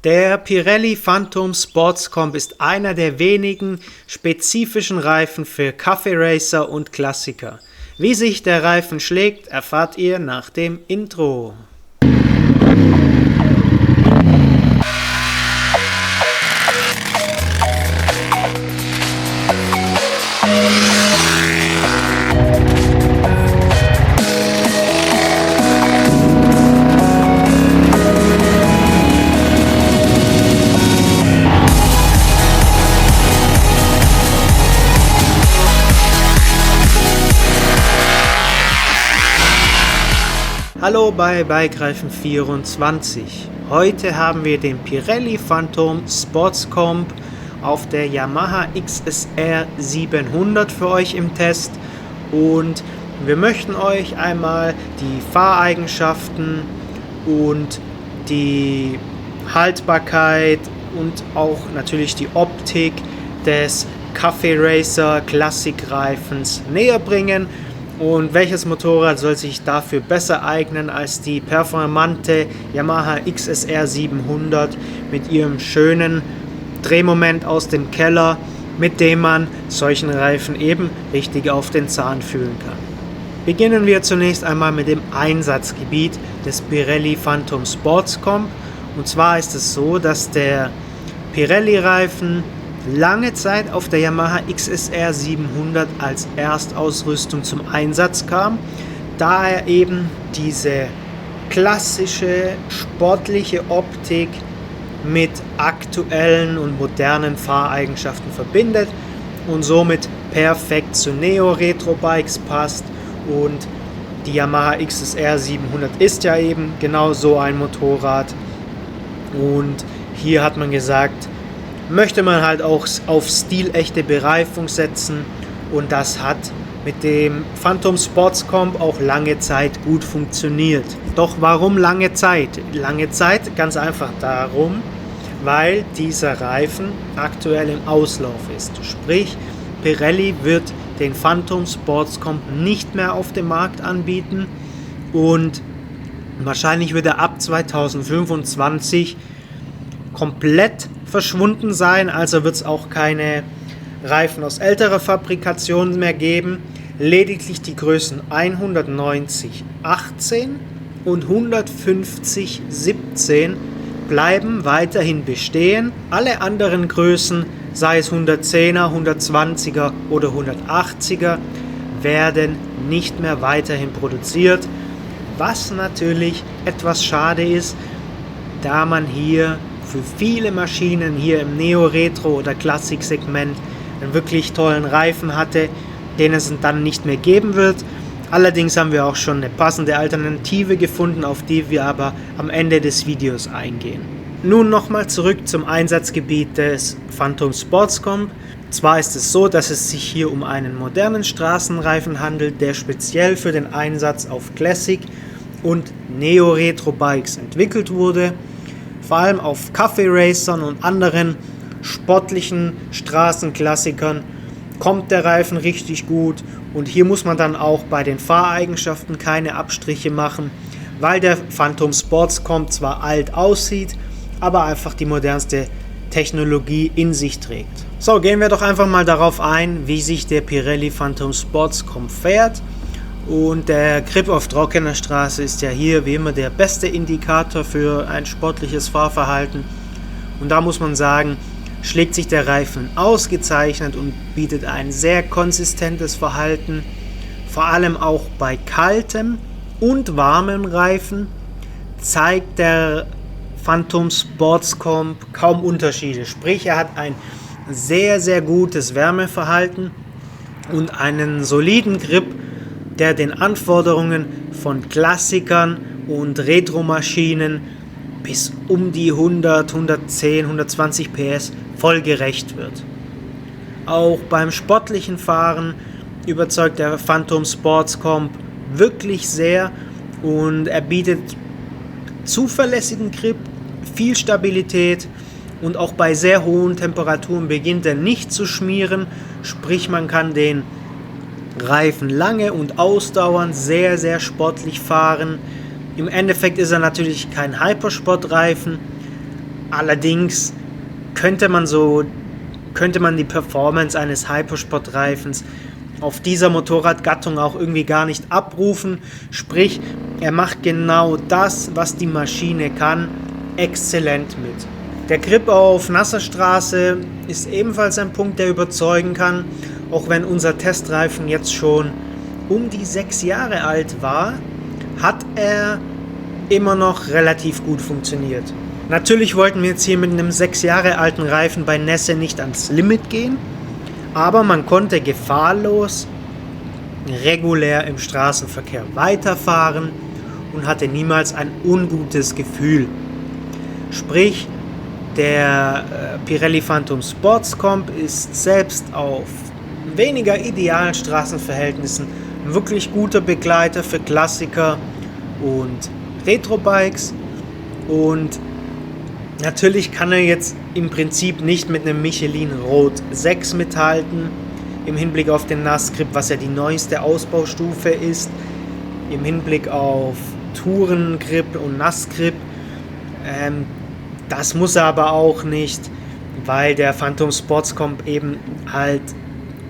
Der Pirelli Phantom Sports Comp ist einer der wenigen spezifischen Reifen für Kaffee-Racer und Klassiker. Wie sich der Reifen schlägt, erfahrt ihr nach dem Intro. Hallo bei Bikereifen24. Heute haben wir den Pirelli Phantom Sports Comp auf der Yamaha XSR 700 für euch im Test und wir möchten euch einmal die Fahreigenschaften und die Haltbarkeit und auch natürlich die Optik des Cafe Racer Klassikreifens näher bringen. Und welches Motorrad soll sich dafür besser eignen als die performante Yamaha XSR 700 mit ihrem schönen Drehmoment aus dem Keller, mit dem man solchen Reifen eben richtig auf den Zahn fühlen kann. Beginnen wir zunächst einmal mit dem Einsatzgebiet des Pirelli Phantom Sports Comp. Und zwar ist es so, dass der Pirelli-Reifen lange Zeit auf der Yamaha XSR 700 als Erstausrüstung zum Einsatz kam, da er eben diese klassische sportliche Optik mit aktuellen und modernen Fahreigenschaften verbindet und somit perfekt zu Neo-Retro-Bikes passt. Und die Yamaha XSR 700 ist ja eben genau so ein Motorrad. Und hier hat man gesagt, möchte man halt auch auf stilechte Bereifung setzen und das hat mit dem Phantom Sports Comp auch lange Zeit gut funktioniert. Doch warum lange Zeit? Lange Zeit ganz einfach darum, weil dieser Reifen aktuell im Auslauf ist. Sprich, Pirelli wird den Phantom Sports Comp nicht mehr auf dem Markt anbieten und wahrscheinlich wird er ab 2025 komplett verschwunden sein, also wird es auch keine Reifen aus älterer Fabrikation mehr geben. Lediglich die Größen 190 18 und 150 17 bleiben weiterhin bestehen. Alle anderen Größen, sei es 110er, 120er oder 180er, werden nicht mehr weiterhin produziert, was natürlich etwas schade ist, da man hier für viele Maschinen hier im Neo-Retro- oder Klassik-Segment einen wirklich tollen Reifen hatte, den es dann nicht mehr geben wird. Allerdings haben wir auch schon eine passende Alternative gefunden, auf die wir aber am Ende des Videos eingehen. Nun nochmal zurück zum Einsatzgebiet des Phantom Sports Comp. Zwar ist es so, dass es sich hier um einen modernen Straßenreifen handelt, der speziell für den Einsatz auf Classic- und Neo-Retro-Bikes entwickelt wurde. Vor allem auf Kaffee-Racern und anderen sportlichen Straßenklassikern kommt der Reifen richtig gut und hier muss man dann auch bei den Fahreigenschaften keine Abstriche machen, weil der Phantom Sports Comp zwar alt aussieht, aber einfach die modernste Technologie in sich trägt. So, gehen wir doch einfach mal darauf ein, wie sich der Pirelli Phantom Sports Comp fährt. Und der Grip auf trockener Straße ist ja hier wie immer der beste Indikator für ein sportliches Fahrverhalten. Und da muss man sagen, schlägt sich der Reifen ausgezeichnet und bietet ein sehr konsistentes Verhalten. Vor allem auch bei kaltem und warmem Reifen zeigt der Phantom Sports Comp kaum Unterschiede. Sprich, er hat ein sehr, sehr gutes Wärmeverhalten und einen soliden Grip, der den Anforderungen von Klassikern und Retro-Maschinen bis um die 100, 110, 120 PS voll gerecht wird. Auch beim sportlichen Fahren überzeugt der Phantom Sports Comp wirklich sehr und er bietet zuverlässigen Grip, viel Stabilität und auch bei sehr hohen Temperaturen beginnt er nicht zu schmieren, sprich man kann den Reifen lange und ausdauernd sehr, sehr sportlich fahren. Im Endeffekt ist er natürlich kein Hypersportreifen, Allerdings könnte man die Performance eines Hypersportreifens auf dieser Motorradgattung auch irgendwie gar nicht abrufen. Sprich, er macht genau das, was die Maschine kann, exzellent mit. Der Grip auf nasser Straße ist ebenfalls ein Punkt, der überzeugen kann. Auch wenn unser Testreifen jetzt schon um die 6 Jahre alt war, hat er immer noch relativ gut funktioniert. Natürlich wollten wir jetzt hier mit einem 6 Jahre alten Reifen bei Nässe nicht ans Limit gehen, aber man konnte gefahrlos regulär im Straßenverkehr weiterfahren und hatte niemals ein ungutes Gefühl. Sprich, der Pirelli Phantom Sports Comp ist selbst auf weniger idealen Straßenverhältnissen ein wirklich guter Begleiter für Klassiker und Retrobikes, und natürlich kann er jetzt im Prinzip nicht mit einem Michelin Road 6 mithalten, im Hinblick auf den Nassgrip, was ja die neueste Ausbaustufe ist, im Hinblick auf Tourengrip und Nassgrip. Das muss er aber auch nicht, weil der Phantom Sports Comp eben halt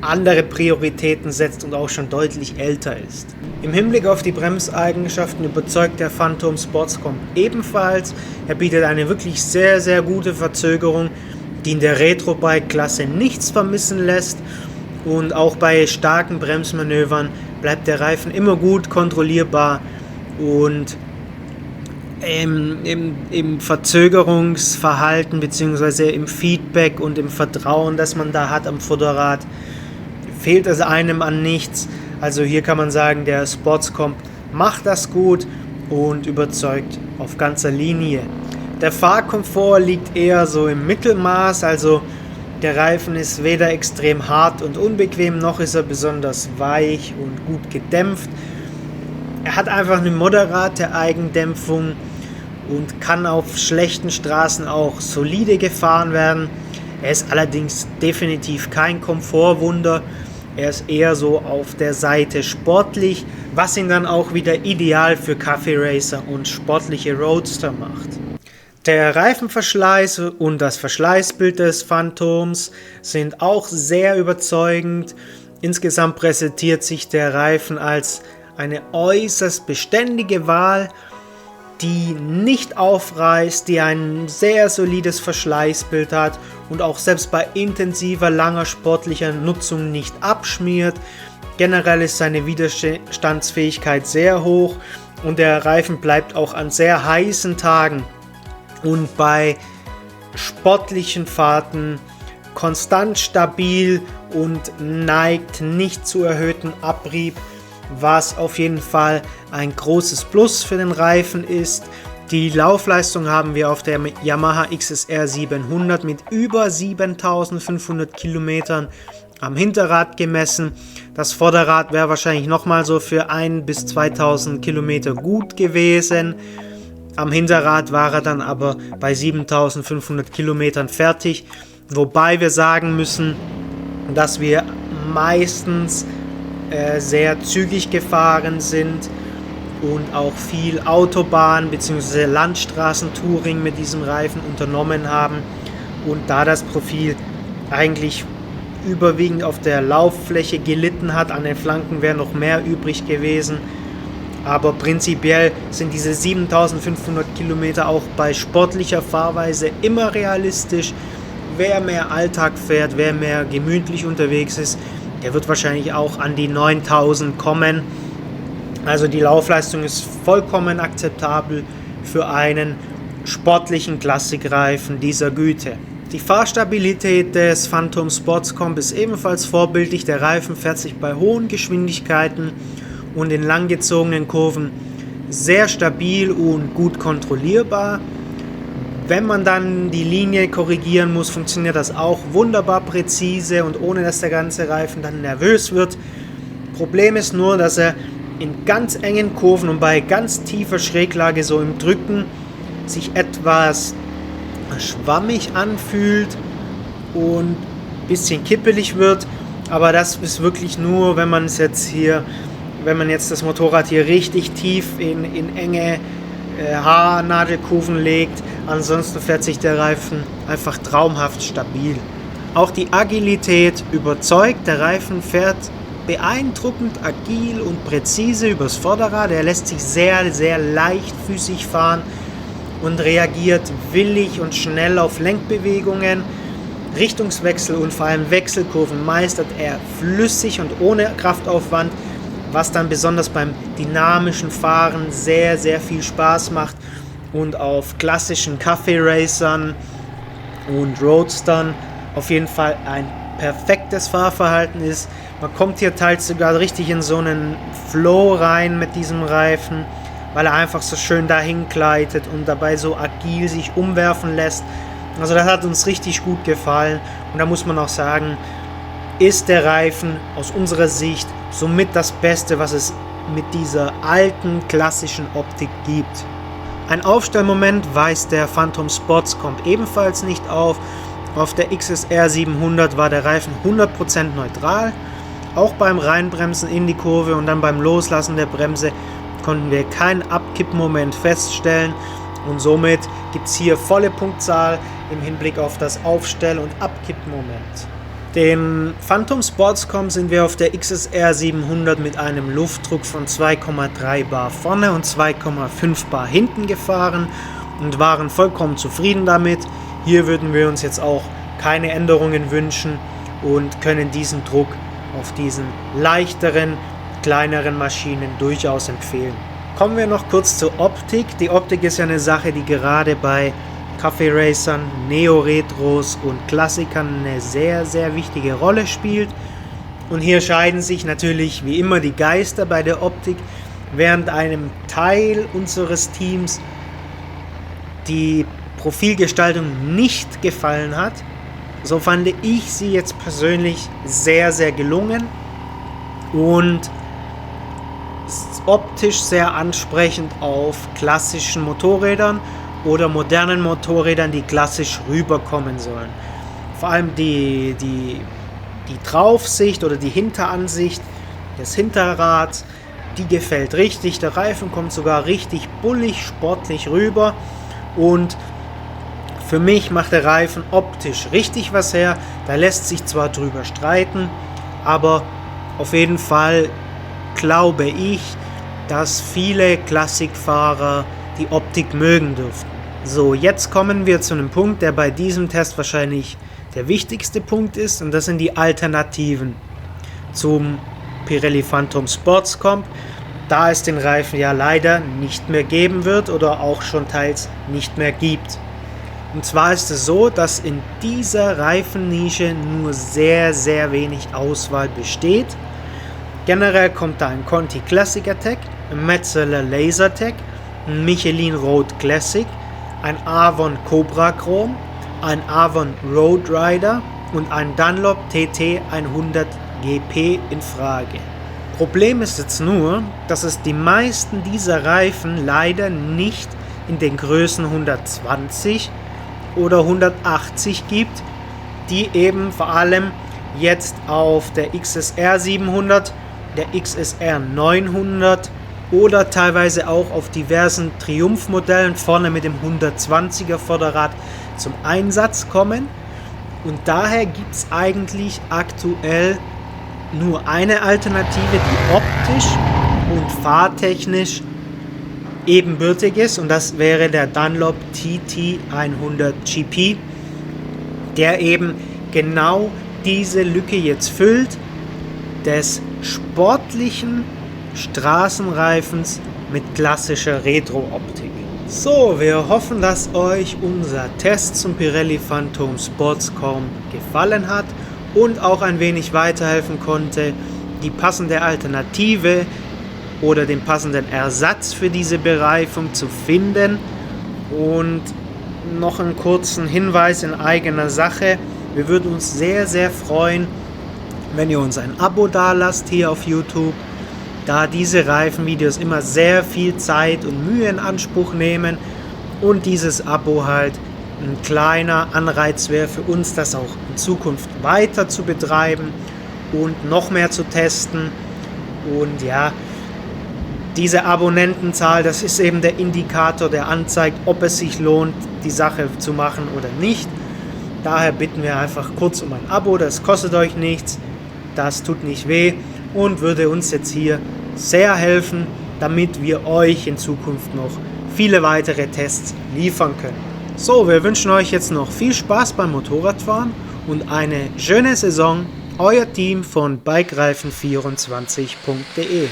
andere Prioritäten setzt und auch schon deutlich älter ist. Im Hinblick auf die Bremseigenschaften überzeugt der Phantom Sports Comp ebenfalls. Er bietet eine wirklich sehr, sehr gute Verzögerung, die in der Retrobike-Klasse nichts vermissen lässt, und auch bei starken Bremsmanövern bleibt der Reifen immer gut kontrollierbar, und im Verzögerungsverhalten bzw. im Feedback und im Vertrauen, das man da hat am Vorderrad, fehlt es einem an nichts. Also hier kann man sagen, der Sportscomp macht das gut und überzeugt auf ganzer Linie. Der Fahrkomfort liegt eher so im Mittelmaß, also der Reifen ist weder extrem hart und unbequem, noch ist er besonders weich und gut gedämpft. Er hat einfach eine moderate Eigendämpfung und kann auf schlechten Straßen auch solide gefahren werden. Er ist allerdings definitiv kein Komfortwunder. Er ist eher so auf der Seite sportlich, was ihn dann auch wieder ideal für Kaffee-Racer und sportliche Roadster macht. Der Reifenverschleiß und das Verschleißbild des Phantoms sind auch sehr überzeugend. Insgesamt präsentiert sich der Reifen als eine äußerst beständige Wahl, die nicht aufreißt, die ein sehr solides Verschleißbild hat und auch selbst bei intensiver, langer sportlicher Nutzung nicht abschmiert. Generell ist seine Widerstandsfähigkeit sehr hoch und der Reifen bleibt auch an sehr heißen Tagen und bei sportlichen Fahrten konstant stabil und neigt nicht zu erhöhtem Abrieb, was auf jeden Fall ein großes Plus für den Reifen ist. Die Laufleistung haben wir auf der Yamaha XSR 700 mit über 7500 Kilometern am Hinterrad gemessen. Das Vorderrad wäre wahrscheinlich nochmal so für 1.000 bis 2.000 Kilometer gut gewesen. Am Hinterrad war er dann aber bei 7.500 Kilometern fertig, wobei wir sagen müssen, dass wir meistens sehr zügig gefahren sind und auch viel Autobahn- bzw. Landstraßentouring mit diesem Reifen unternommen haben, und da das Profil eigentlich überwiegend auf der Lauffläche gelitten hat, an den Flanken wäre noch mehr übrig gewesen, aber prinzipiell sind diese 7.500 Kilometer auch bei sportlicher Fahrweise immer realistisch. Wer mehr Alltag fährt, wer mehr gemütlich unterwegs ist, der wird wahrscheinlich auch an die 9.000 kommen. Also die Laufleistung ist vollkommen akzeptabel für einen sportlichen Klassikreifen dieser Güte. Die Fahrstabilität des Phantom Sports Comp ist ebenfalls vorbildlich. Der Reifen fährt sich bei hohen Geschwindigkeiten und in langgezogenen Kurven sehr stabil und gut kontrollierbar. Wenn man dann die Linie korrigieren muss, funktioniert das auch wunderbar präzise und ohne dass der ganze Reifen dann nervös wird. Problem ist nur, dass er in ganz engen Kurven und bei ganz tiefer Schräglage, so im Drücken, sich etwas schwammig anfühlt und ein bisschen kippelig wird. Aber das ist wirklich nur, wenn man jetzt das Motorrad hier richtig tief in enge Haarnadelkurven legt. Ansonsten fährt sich der Reifen einfach traumhaft stabil. Auch die Agilität überzeugt. Der Reifen fährt beeindruckend agil und präzise übers Vorderrad. Er lässt sich sehr, sehr leichtfüßig fahren und reagiert willig und schnell auf Lenkbewegungen. Richtungswechsel und vor allem Wechselkurven meistert er flüssig und ohne Kraftaufwand, was dann besonders beim dynamischen Fahren sehr, sehr viel Spaß macht und auf klassischen Café-Racern und Roadstern auf jeden Fall ein perfektes Fahrverhalten ist. Man kommt hier teils sogar richtig in so einen Flow rein mit diesem Reifen, weil er einfach so schön dahin gleitet und dabei so agil sich umwerfen lässt. Also das hat uns richtig gut gefallen und da muss man auch sagen, ist der Reifen aus unserer Sicht somit das Beste, was es mit dieser alten klassischen Optik gibt. Ein Aufstellmoment weist der Phantom Sportscomp ebenfalls nicht auf. Auf der XSR 700 war der Reifen 100% neutral. Auch beim Reinbremsen in die Kurve und dann beim Loslassen der Bremse konnten wir keinen Abkippmoment feststellen und somit gibt es hier volle Punktzahl im Hinblick auf das Aufstell- und Abkippmoment. Den Phantom Sportscomp sind wir auf der XSR 700 mit einem Luftdruck von 2,3 Bar vorne und 2,5 Bar hinten gefahren und waren vollkommen zufrieden damit. Hier würden wir uns jetzt auch keine Änderungen wünschen und können diesen Druck auf diesen leichteren, kleineren Maschinen durchaus empfehlen. Kommen wir noch kurz zur Optik. Die Optik ist ja eine Sache, die gerade bei Café-Racern, Neo-Retros und Klassikern eine sehr, sehr wichtige Rolle spielt. Und hier scheiden sich natürlich wie immer die Geister bei der Optik. Während einem Teil unseres Teams die Profilgestaltung nicht gefallen hat, so fand ich sie jetzt persönlich sehr, sehr gelungen und optisch sehr ansprechend auf klassischen Motorrädern oder modernen Motorrädern, die klassisch rüberkommen sollen. Vor allem die Draufsicht oder die Hinteransicht des Hinterrads, die gefällt richtig. Der Reifen kommt sogar richtig bullig, sportlich rüber und für mich macht der Reifen optisch richtig was her. Da lässt sich zwar drüber streiten, aber auf jeden Fall glaube ich, dass viele Klassikfahrer die Optik mögen dürften. So, jetzt kommen wir zu einem Punkt, der bei diesem Test wahrscheinlich der wichtigste Punkt ist, und das sind die Alternativen zum Pirelli Phantom Sportscomp, da es den Reifen ja leider nicht mehr geben wird oder auch schon teils nicht mehr gibt. Und zwar ist es so, dass in dieser Reifennische nur sehr, sehr wenig Auswahl besteht. Generell kommt da ein Conti Classic Attack, ein Metzeler Lasertech, ein Michelin Road Classic, ein Avon Cobra Chrome, ein Avon Road Rider und ein Dunlop TT 100 GP in Frage. Problem ist jetzt nur, dass es die meisten dieser Reifen leider nicht in den Größen 120 oder 180 gibt, die eben vor allem jetzt auf der XSR 700, der XSR 900 oder teilweise auch auf diversen Triumph-Modellen vorne mit dem 120er Vorderrad zum Einsatz kommen. Und daher gibt es eigentlich aktuell nur eine Alternative, die optisch und fahrtechnisch ebenbürtig ist, und das wäre der Dunlop TT 100 GP, der eben genau diese Lücke jetzt füllt, des sportlichen Straßenreifens mit klassischer Retro-Optik. So, wir hoffen, dass euch unser Test zum Pirelli Phantom Sportscomp gefallen hat und auch ein wenig weiterhelfen konnte, die passende Alternative oder den passenden Ersatz für diese Bereifung zu finden. Und noch einen kurzen Hinweis in eigener Sache: Wir würden uns sehr, sehr freuen, wenn ihr uns ein Abo dalasst hier auf YouTube, da diese Reifenvideos immer sehr viel Zeit und Mühe in Anspruch nehmen und dieses Abo halt ein kleiner Anreiz wäre für uns, das auch in Zukunft weiter zu betreiben und noch mehr zu testen. Und ja, Diese Abonnentenzahl, das ist eben der Indikator, der anzeigt, ob es sich lohnt, die Sache zu machen oder nicht. Daher bitten wir einfach kurz um ein Abo, das kostet euch nichts, das tut nicht weh und würde uns jetzt hier sehr helfen, damit wir euch in Zukunft noch viele weitere Tests liefern können. So, wir wünschen euch jetzt noch viel Spaß beim Motorradfahren und eine schöne Saison. Euer Team von bikereifen24.de